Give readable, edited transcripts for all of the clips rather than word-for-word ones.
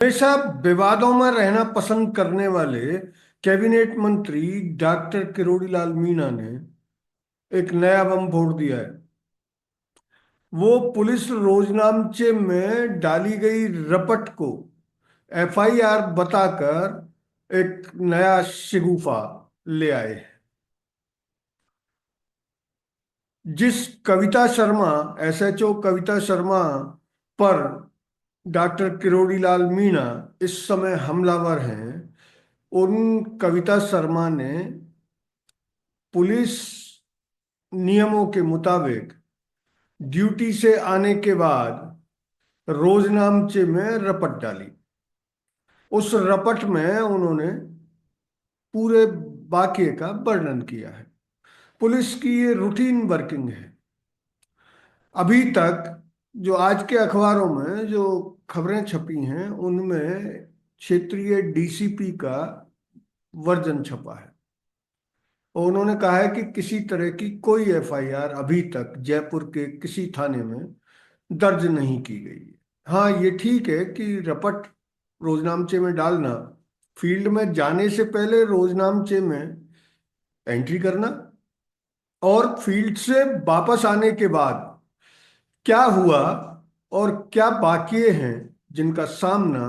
हमेशा विवादों में रहना पसंद करने वाले कैबिनेट मंत्री डॉक्टर किरोड़ी लाल मीणा ने एक नया बम फोड़ दिया है। वो पुलिस रोजनामचे में डाली गई रपट को एफआईआर बताकर एक नया शिगूफा ले आए हैं। जिस कविता शर्मा एसएचओ कविता शर्मा पर डॉक्टर किरोड़ी लाल मीणा इस समय हमलावर हैं, उन कविता शर्मा ने पुलिस नियमों के मुताबिक ड्यूटी से आने के बाद रोजनामचे में रपट डाली। उस रपट में उन्होंने पूरे वाकये का वर्णन किया है। पुलिस की ये रूटीन वर्किंग है। अभी तक जो आज के अखबारों में जो खबरें छपी हैं उनमें क्षेत्रीय डीसीपी का वर्जन छपा है और उन्होंने कहा है कि किसी तरह की कोई एफआईआर अभी तक जयपुर के किसी थाने में दर्ज नहीं की गई है। हाँ, ये ठीक है कि रपट रोजनामचे में डालना, फील्ड में जाने से पहले रोजनामचे में एंट्री करना और फील्ड से वापस आने के बाद क्या हुआ और क्या बाकिए हैं जिनका सामना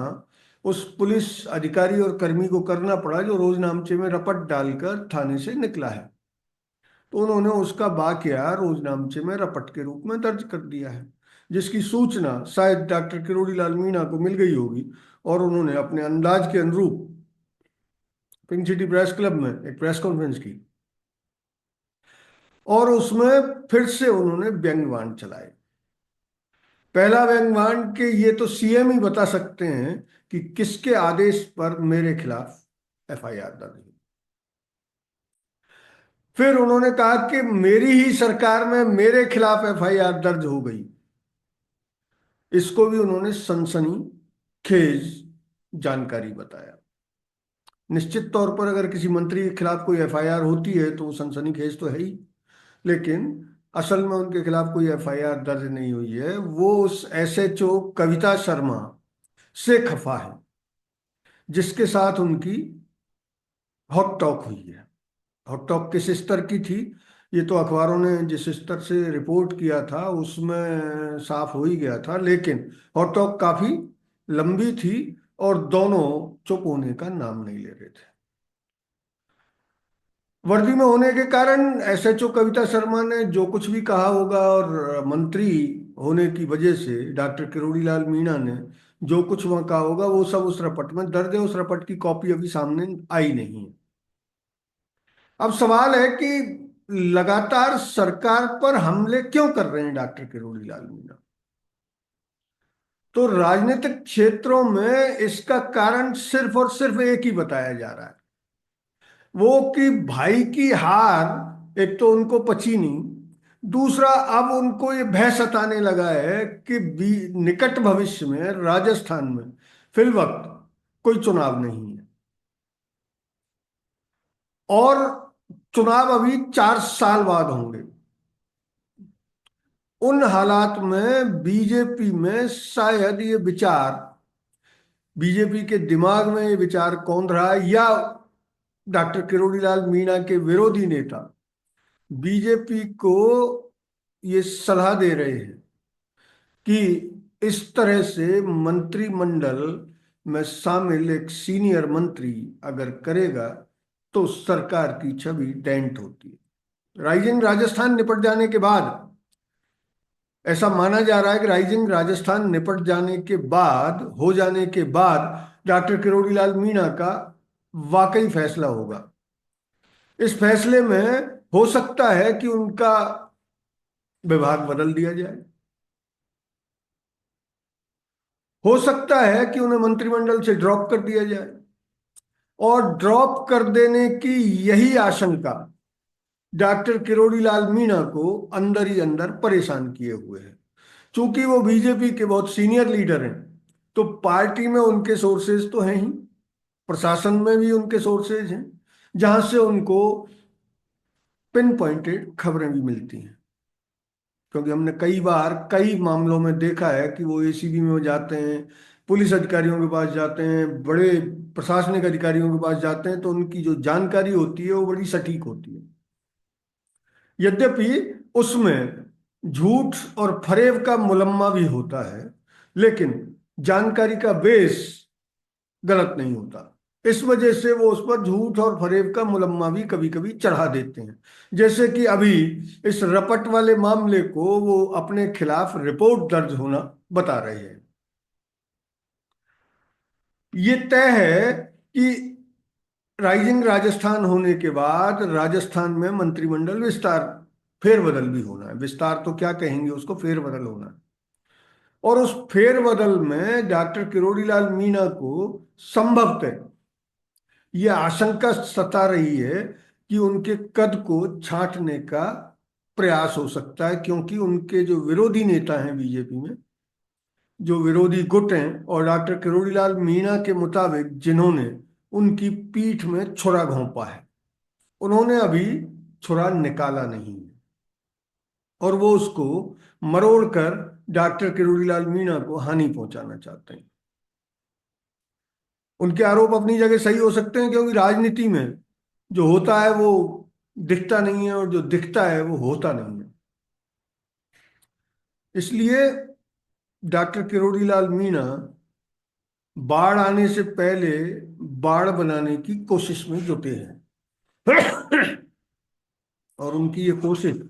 उस पुलिस अधिकारी और कर्मी को करना पड़ा जो रोजनामचे में रपट डालकर थाने से निकला है। तो उन्होंने उसका वाकया रोजनामचे में रपट के रूप में दर्ज कर दिया है, जिसकी सूचना शायद डॉक्टर किरोड़ी लाल मीणा को मिल गई होगी और उन्होंने अपने अंदाज के अनुरूप पिंक सिटी प्रेस क्लब में एक प्रेस कॉन्फ्रेंस की और उसमें फिर से उन्होंने व्यंग्यवाण चलाए। पहला व्यंग्यवाण के ये तो सीएम ही बता सकते हैं कि किसके आदेश पर मेरे खिलाफ एफआईआर दर्ज हुई। फिर उन्होंने कहा कि मेरी ही सरकार में मेरे खिलाफ एफआईआर दर्ज हो गई। इसको भी उन्होंने सनसनी खेज जानकारी बताया। निश्चित तौर पर अगर किसी मंत्री के खिलाफ कोई एफआईआर होती है तो वो सनसनीखेज तो है ही, लेकिन असल में उनके खिलाफ कोई एफआईआर दर्ज नहीं हुई है। वो उस एसएचओ कविता शर्मा से खफा है जिसके साथ उनकी हॉट टॉक हुई है। हॉट टॉक किस स्तर की थी ये तो अखबारों ने जिस स्तर से रिपोर्ट किया था उसमें साफ हो ही गया था, लेकिन हॉट टॉक काफी लंबी थी और दोनों चुप होने का नाम नहीं ले रहे थे। वर्दी में होने के कारण एसएचओ कविता शर्मा ने जो कुछ भी कहा होगा और मंत्री होने की वजह से डॉक्टर किरोड़ी लाल मीणा ने जो कुछ वहां कहा होगा वो सब उस रपट में दर्ज है। उस रपट की कॉपी अभी सामने आई नहीं है। अब सवाल है कि लगातार सरकार पर हमले क्यों कर रहे हैं डॉक्टर किरोड़ी लाल मीणा। तो राजनीतिक क्षेत्रों में इसका कारण सिर्फ और सिर्फ एक ही बताया जा रहा है, वो कि भाई की हार एक तो उनको पची नहीं, दूसरा अब उनको ये भय सताने लगा है कि निकट भविष्य में राजस्थान में फिल वक्त कोई चुनाव नहीं है और चुनाव अभी 4 साल बाद होंगे। उन हालात में बीजेपी में शायद ये विचार, बीजेपी के दिमाग में ये विचार कौन रहा है या डॉक्टर किरोड़ी लाल मीणा के विरोधी नेता बीजेपी को ये सलाह दे रहे हैं कि इस तरह से मंत्रिमंडल में शामिल एक सीनियर मंत्री अगर करेगा तो सरकार की छवि डेंट होती है। राइजिंग राजस्थान निपट जाने के बाद ऐसा माना जा रहा है कि राइजिंग राजस्थान निपट जाने के बाद हो जाने के बाद डॉक्टर किरोड़ी लाल मीणा का वाकई फैसला होगा। इस फैसले में हो सकता है कि उनका विभाग बदल दिया जाए, हो सकता है कि उन्हें मंत्रिमंडल से ड्रॉप कर दिया जाए और ड्रॉप कर देने की यही आशंका डॉक्टर किरोड़ी लाल मीणा को अंदर ही अंदर परेशान किए हुए है। चूंकि वो बीजेपी के बहुत सीनियर लीडर हैं तो पार्टी में उनके सोर्सेज तो हैं ही, प्रशासन में भी उनके सोर्सेज हैं जहां से उनको पिन पॉइंटेड खबरें भी मिलती हैं। क्योंकि हमने कई बार कई मामलों में देखा है कि वो एसीबी में जाते हैं, पुलिस अधिकारियों के पास जाते हैं, बड़े प्रशासनिक अधिकारियों के पास जाते हैं, तो उनकी जो जानकारी होती है वो बड़ी सटीक होती है। यद्यपि उसमें झूठ और फरेब का मुलम्मा भी होता है, लेकिन जानकारी का बेस गलत नहीं होता। इस वजह से वो उस पर झूठ और फरेब का मुलम्मा भी कभी कभी चढ़ा देते हैं। जैसे कि अभी इस रपट वाले मामले को वो अपने खिलाफ रिपोर्ट दर्ज होना बता रहे हैं। ये तय है कि राइजिंग राजस्थान होने के बाद राजस्थान में मंत्रिमंडल विस्तार, फेरबदल भी होना है। विस्तार तो क्या कहेंगे उसको, फेरबदल होना है। और उस फेरबदल में डॉक्टर किरोड़ी लाल मीणा को संभवतः ये आशंका सता रही है कि उनके कद को छांटने का प्रयास हो सकता है, क्योंकि उनके जो विरोधी नेता हैं बीजेपी में, जो विरोधी गुट हैं, और डॉक्टर किरोड़ी लाल मीणा के मुताबिक जिन्होंने उनकी पीठ में छुरा घोंपा है, उन्होंने अभी छुरा निकाला नहीं है, और वो उसको मरोड़ कर डॉक्टर किरोड़ी लाल मीणा को हानि पहुंचाना चाहते हैं। उनके आरोप अपनी जगह सही हो सकते हैं, क्योंकि राजनीति में जो होता है वो दिखता नहीं है, और जो दिखता है वो होता नहीं है। इसलिए डॉक्टर किरोड़ी लाल मीणा बाढ़ आने से पहले बाढ़ बनाने की कोशिश में जुटे हैं। और उनकी ये कोशिश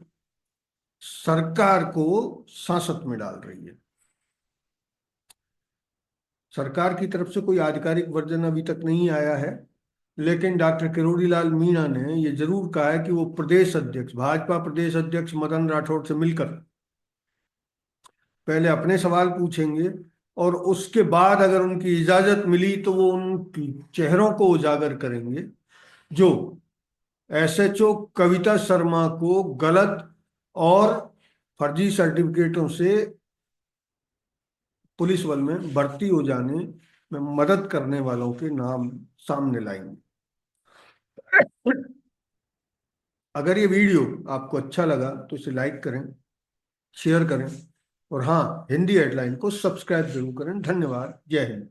सरकार को सांसत में डाल रही है। सरकार की तरफ से कोई आधिकारिक वर्जन अभी तक नहीं आया है, लेकिन डॉक्टर किरोड़ी लाल मीणा ने ये जरूर कहा है कि वो प्रदेश अध्यक्ष, भाजपा प्रदेश अध्यक्ष मदन राठौड़ से मिलकर पहले अपने सवाल पूछेंगे, और उसके बाद अगर उनकी इजाजत मिली तो वो उन चेहरों को उजागर करेंगे जो एसएचओ कविता शर्मा को गलत और फर्जी सर्टिफिकेटों से पुलिस बल में भर्ती हो जाने में मदद करने वालों के नाम सामने लाएंगे। अगर ये वीडियो आपको अच्छा लगा तो इसे लाइक करें, शेयर करें, और हाँ, हिंदी हेडलाइन को सब्सक्राइब जरूर करें। धन्यवाद। जय हिंद।